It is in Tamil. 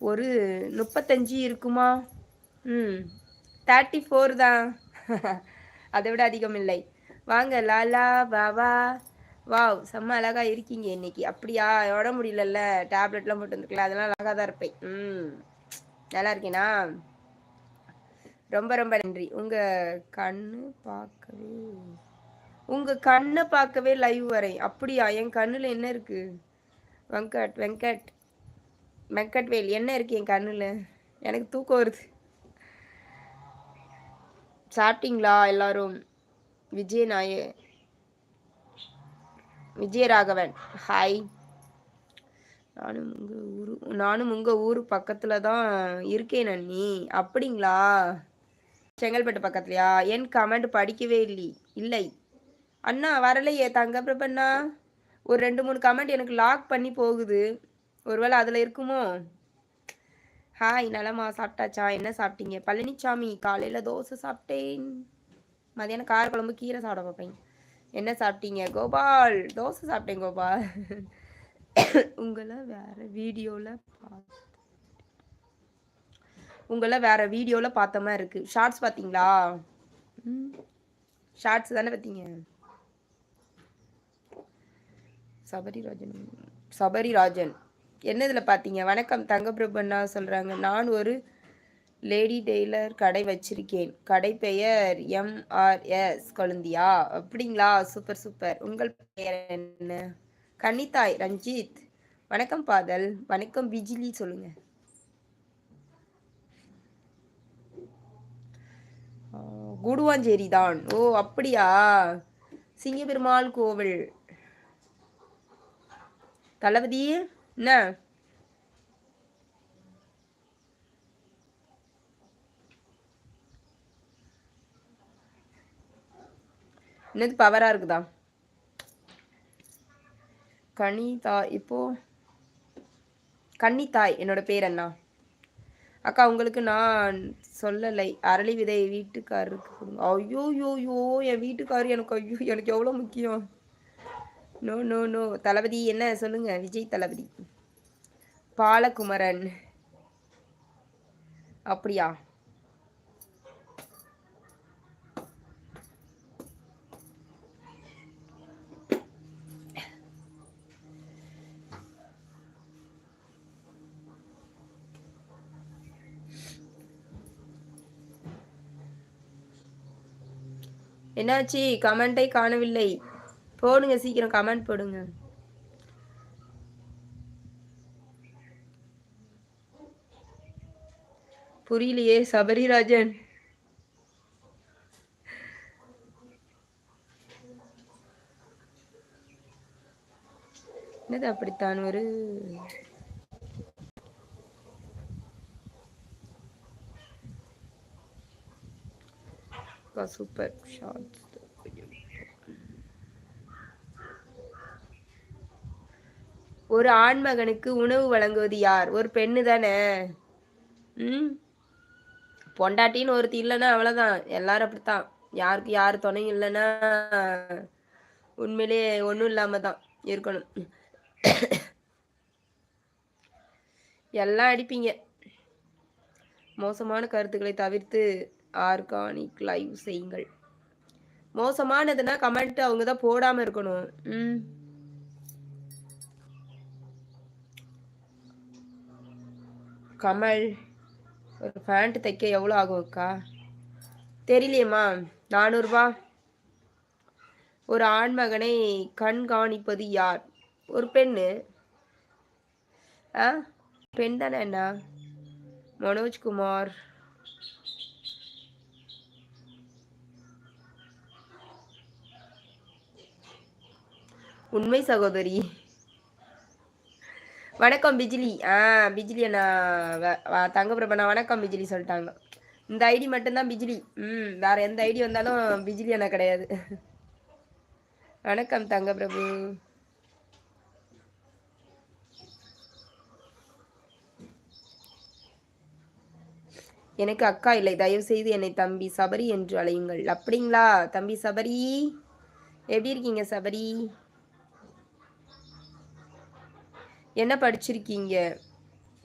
ஒரு 35 இருக்குமா? 34 தான். அதை விட அதிகம் இல்லை. வாங்க லாலா பாபா. வாவ், செம்ம அழகா இருக்கீங்க இன்னைக்கு. அப்படியா? உட முடியலல்ல, டேப்லெட்லாம் போட்டு வந்துருக்கல, அதெல்லாம் அழகா தான் இருப்பேன். நல்லா இருக்கேனா? ரொம்ப ரொம்ப நன்றி. உங்க கண்ணை பார்க்கவே லைவ் வரேன். அப்படியா? என் கண்ணுல என்ன இருக்கு? வெங்கட்வேல் என்ன இருக்கு என் கண்ணுல? எனக்கு தூக்கம் வருது. சாப்பிட்டீங்களா எல்லாரும்? விஜயராகவன் ஹாய். நானும் உங்க ஊர் பக்கத்துல தான் இருக்கேன் அண்ணி. அப்படிங்களா? செங்கல்பட்டு பக்கத்துலயா? என் கமெண்ட் படிக்கவே இல்லை அண்ணா. வரலையே தங்க பிரபண்ணா. ஒரு 2-3 கமெண்ட் எனக்கு லாக் பண்ணி போகுது. ஒருவேளை அதுல இருக்குமோ? ஹாய், நலமா? சாப்பிட்டாச்சா? என்ன சாப்பிட்டீங்க? பழனிசாமி காலையில தோசை சாப்பிட்டேன். மதியானம் கார குழம்பு, கீரை சாப்பிட பார்ப்பேன். என்ன சாப்பிட்டீங்க? கோபால் தோசை சாப்பிட்டேன் கோபால். உங்களை வேற வீடியோல பார்த்த மாதிரி இருக்கு. ஷார்ட்ஸ் பார்த்தீங்களா? ஷார்ட்ஸ் தானே பார்த்தீங்க? சபரிராஜன் என்னதுல பார்த்தீங்க? வணக்கம் தங்கப்பிரபண்ணா சொல்றாங்க. நான் ஒரு லேடி டெய்லர் கடை வச்சிருக்கேன். கடை பெயர் MRS கொழுந்தியா? அப்படிங்களா? Super super. உங்கள் பெயர் என்ன? கன்னித்தாய் ரஞ்சித். வணக்கம் பாதல். வணக்கம் பிஜிலி. சொல்லுங்க. கூடுவாஞ்சேரி தான். ஓ அப்படியா? சிங்கப்பெருமாள் கோவில். தளபதி என்ன? என்னது பவரா இருக்குதா? கன்னித்தாய் என்னோட பேர் என்ன? அக்கா உங்களுக்கு நான் சொல்லலை. அரளி விதை வீட்டுக்காரருக்கு கொடுங்க. ஐயோ என் வீட்டுக்காரரு எனக்கு எனக்கு எவ்வளோ முக்கியம். நோ. தளபதி என்ன சொல்லுங்க? விஜய் தளபதி. பாலகுமரன். அப்படியா? என்னாச்சு? கமெண்டை காணவில்லை. போடுங்க சீக்கிரம், கமெண்ட் போடுங்க. புரியலையே சபரிராஜன். என்னது அப்படித்தான் ஒரு சூப்பர் ஷார்ட்ஸ். ஒரு ஆண்மகனுக்கு உணவு வழங்குவது யார்? ஒரு பெண்ணு தானே. பொண்டாட்டின்னு ஒருத்தி இல்லைன்னா அவ்வளோதான். எல்லாரும் அப்படித்தான். யாருக்கு யார் துணையும் இல்லைன்னா உண்மையிலே ஒன்றும் இல்லாம தான் இருக்கணும். எல்லாம் அடிப்பீங்க. மோசமான கருத்துக்களை தவிர்த்து ஆர்கானிக் லைவ் செய்யுங்கள். மோசமானதுன்னா கமெண்ட் அவங்க தான் போடாம இருக்கணும். கமல் ஒரு பேண்ட் தைக்க எவ்வளோ ஆகும் அக்கா? தெரியலையேம்மா. 400 ரூபா. ஒரு ஆண்மகனை கண்காணிப்பது யார்? ஒரு பெண்ணு. பெண் தானே என்ன? மனோஜ்குமார். உண்மை சகோதரி. வணக்கம் பிஜிலி. பிஜிலி அண்ணா. தங்கப்பிரபண்ணா வணக்கம் பிஜிலி சொல்லிட்டாங்க. இந்த ஐடி மட்டும்தான் பிஜிலி. வேற எந்த ஐடி வந்தாலும் பிஜிலி அண்ணா கிடையாது. வணக்கம் தங்கப்பிரபு. எனக்கு அக்கா இல்லை. தயவு செய்து என்னை தம்பி சபரி என்று அழையுங்கள். அப்படிங்களா? தம்பி சபரி எப்படி இருக்கீங்க சபரி? என்ன படிச்சிருக்கீங்க?